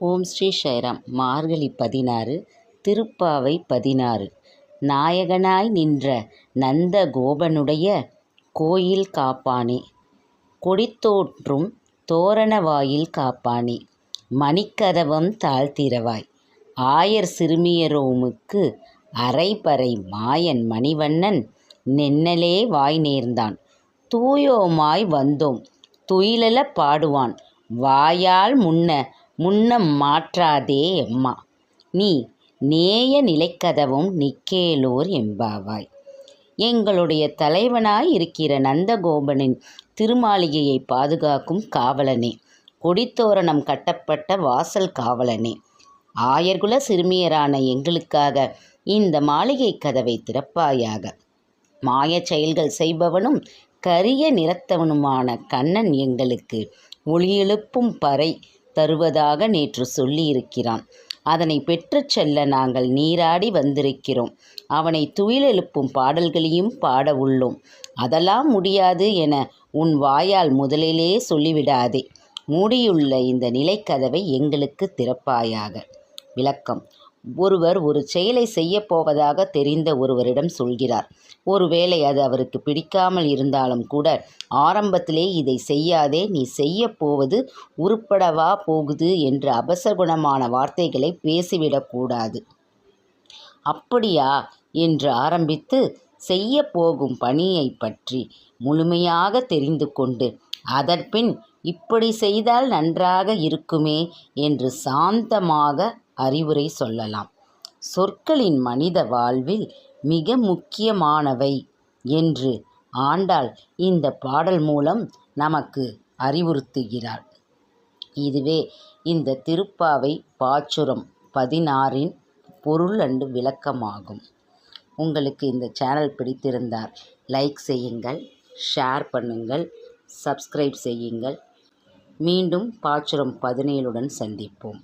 ஓம் ஸ்ரீ சாய்ராம். மார்கழி 16 திருப்பாவை 16. நாயகனாய் நின்ற நந்த கோபனுடைய கோயில் காப்பானே, கொடித்தோற்றும் தோரண வாயில் காப்பானே, மணிக்கதவம் தாழ்த்திரவாய். ஆயர் சிறுமியரோமுக்கு அரைபறை மாயன் மணிவண்ணன் நென்னலே வாய் நேர்ந்தான். தூயோமாய் வந்தோம் துயிலெழ பாடுவான் வாயால் முன்னம் மாற்றாதே எம்மா, நீ நேய நிலைக்கதவும் நிக்கேலோர் எம்பாவாய். எங்களுடைய தலைவனாய் இருக்கிற நந்தகோபனின் திருமாளிகையை பாதுகாக்கும் காவலனே, கொடித்தோரணம் கட்டப்பட்ட வாசல் காவலனே, ஆயர்குல சிறுமியரான எங்களுக்காக இந்த மாளிகை கதவை திறப்பாயாக. மாயச் செயல்கள் செய்பவனும் கரிய நிறத்தவனுமான கண்ணன் எங்களுக்கு ஒளியெழுப்பும் பறை தருவதாக நேற்று சொல்லியிருக்கிறான். அதனை பெற்றுச் செல்ல நாங்கள் நீராடி வந்திருக்கிறோம். அவனை துயிலெழுப்பும் பாடல்களையும் பாட உள்ளோம். அதெல்லாம் முடியாது என உன் வாயால் முதலிலே சொல்லிவிடாதே. மூடியுள்ள இந்த நிலைக்கதவை எங்களுக்கு திறப்பாயாக. விளக்கம்: ஒருவர் ஒரு செயலை செய்யப்போவதாக தெரிந்த ஒருவரிடம் சொல்கிறார். ஒருவேளை அது அவருக்கு பிடிக்காமல் இருந்தாலும் கூட ஆரம்பத்திலே இதை செய்யாதே, நீ செய்ய போவது உருப்படவா போகுது என்று அபசகுணமான வார்த்தைகளை பேசிவிடக்கூடாது. அப்படியா என்று ஆரம்பித்து செய்ய போகும் பணியை பற்றி முழுமையாக தெரிந்து கொண்டு அதன்பின் இப்படி செய்தால் நன்றாக இருக்குமே என்று சாந்தமாக அறிவுரை சொல்லலாம். சொற்களின் மனித வாழ்வில் மிக முக்கியமானவை என்று ஆண்டாள் இந்த பாடல் மூலம் நமக்கு அறிவுறுத்துகிறாள். இதுவே இந்த திருப்பாவை பாச்சுரம் 16 பொருள் அண்டு விளக்கமாகும். உங்களுக்கு இந்த சேனல் பிடித்திருந்தால் லைக் செய்யுங்கள், ஷேர் பண்ணுங்கள், சப்ஸ்கிரைப் செய்யுங்கள். மீண்டும் பாச்சுரம் 17 சந்திப்போம்.